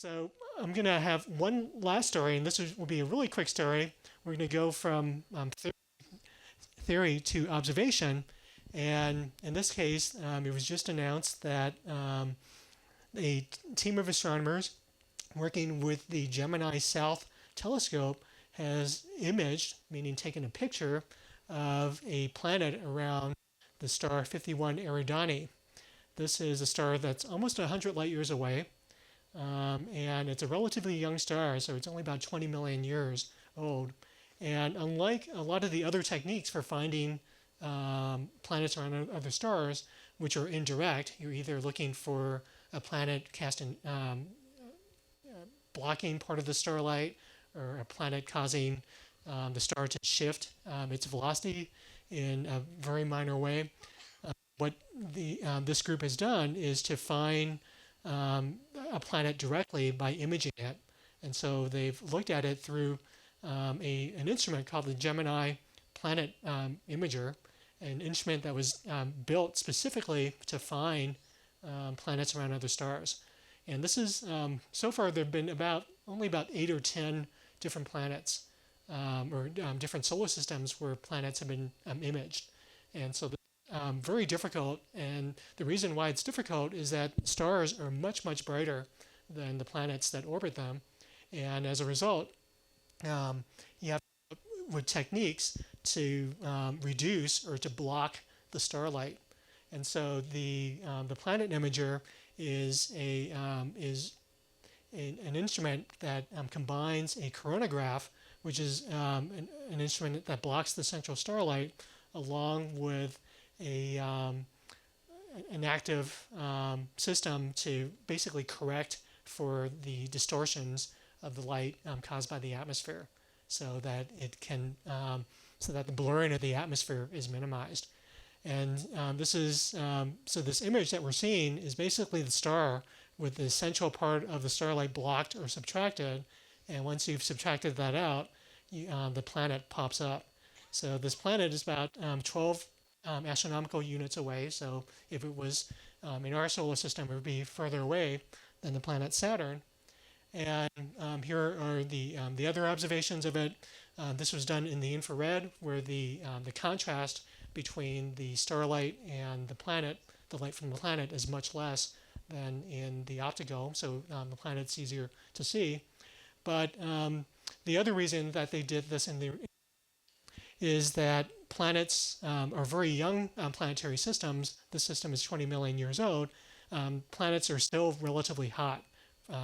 So I'm going to have one last story, and will be a really quick story. We're going to go from theory to observation. And in this case, it was just announced that a team of astronomers working with the Gemini South telescope has imaged, meaning taken a picture, of a planet around the star 51 Eridani. This is a star that's almost 100 light years away, and it's a relatively young star, so it's only about 20 million years old. And unlike a lot of the other techniques for finding planets around other stars, which are indirect, you're either looking for a planet casting blocking part of the starlight, or a planet causing the star to shift its velocity in a very minor way. What this group has done is to find a planet directly by imaging it, and so they've looked at it through an instrument called the Gemini Planet Imager, an instrument that was built specifically to find planets around other stars. And this is so far there have been only about 8 or 10 different planets or different solar systems where planets have been imaged, and so very difficult. And the reason why it's difficult is that stars are much brighter than the planets that orbit them, and as a result, you have with techniques to reduce or to block the starlight. And so the planet imager is an instrument that combines a coronagraph, which is an instrument that blocks the central starlight, along with a an active system to basically correct for the distortions of the light caused by the atmosphere, so that so that the blurring of the atmosphere is minimized. And this image that we're seeing is basically the star with the central part of the starlight blocked or subtracted. And once you've subtracted that out, the planet pops up. So this planet is about 12 astronomical units away. So if it was in our solar system, it would be further away than the planet Saturn. And here are the other observations of it. This was done in the infrared, where the contrast between the starlight and the light from the planet, is much less than in the optical, so the planet's easier to see. But the other reason that they did this is that planets are very young planetary systems. The system is 20 million years old. Planets are still relatively hot.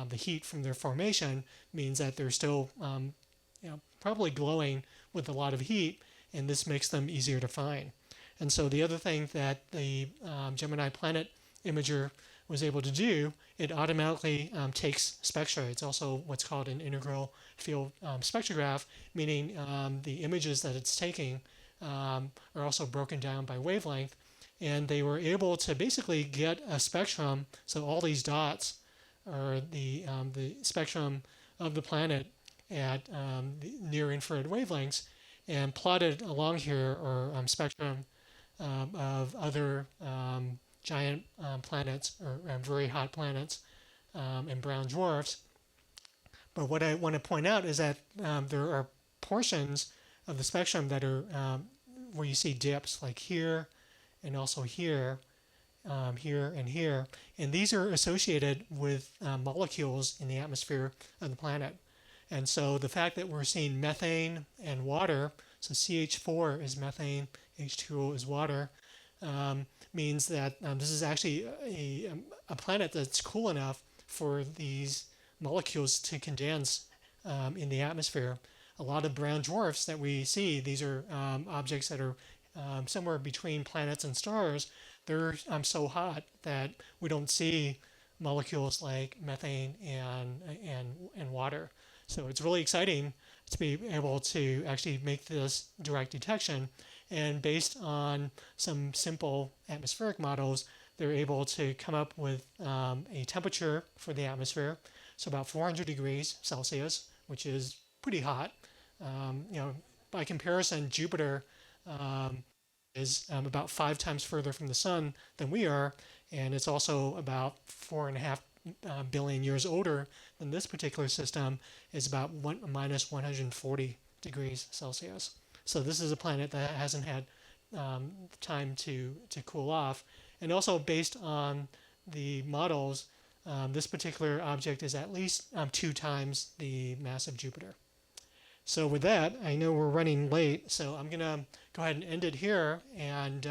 The heat from their formation means that they're still probably glowing with a lot of heat, and this makes them easier to find. And so the other thing that the Gemini Planet Imager was able to do, it automatically takes spectra. It's also what's called an integral field spectrograph, meaning the images that it's taking are also broken down by wavelength. And they were able to basically get a spectrum. So all these dots are the spectrum of the planet at the near infrared wavelengths, and plotted along here are spectrum of other giant planets, or very hot planets, and brown dwarfs. But what I want to point out is that there are portions of the spectrum that are where you see dips, like here and also here, here and here, and these are associated with molecules in the atmosphere of the planet. And so the fact that we're seeing methane and water, so CH4 is methane, H2O is water, means that this is actually a planet that's cool enough for these molecules to condense in the atmosphere. A lot of brown dwarfs that we see, these are objects that are somewhere between planets and stars. They're so hot that we don't see molecules like methane and water. So it's really exciting to be able to actually make this direct detection. And based on some simple atmospheric models, they're able to come up with a temperature for the atmosphere, so about 400 degrees Celsius, which is pretty hot. By comparison, Jupiter is about 5 times further from the sun than we are, and it's also about 4.5 billion years older than this particular system, is about minus 140 degrees Celsius. So this is a planet that hasn't had time to cool off. And also based on the models, this particular object is at least 2 times the mass of Jupiter. So with that, I know we're running late, so I'm going to go ahead and end it here. And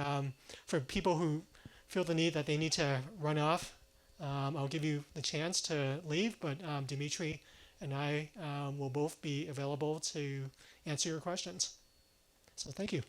for people who feel the need that they need to run off, I'll give you the chance to leave, but Dimitri and I will both be available to answer your questions. So thank you.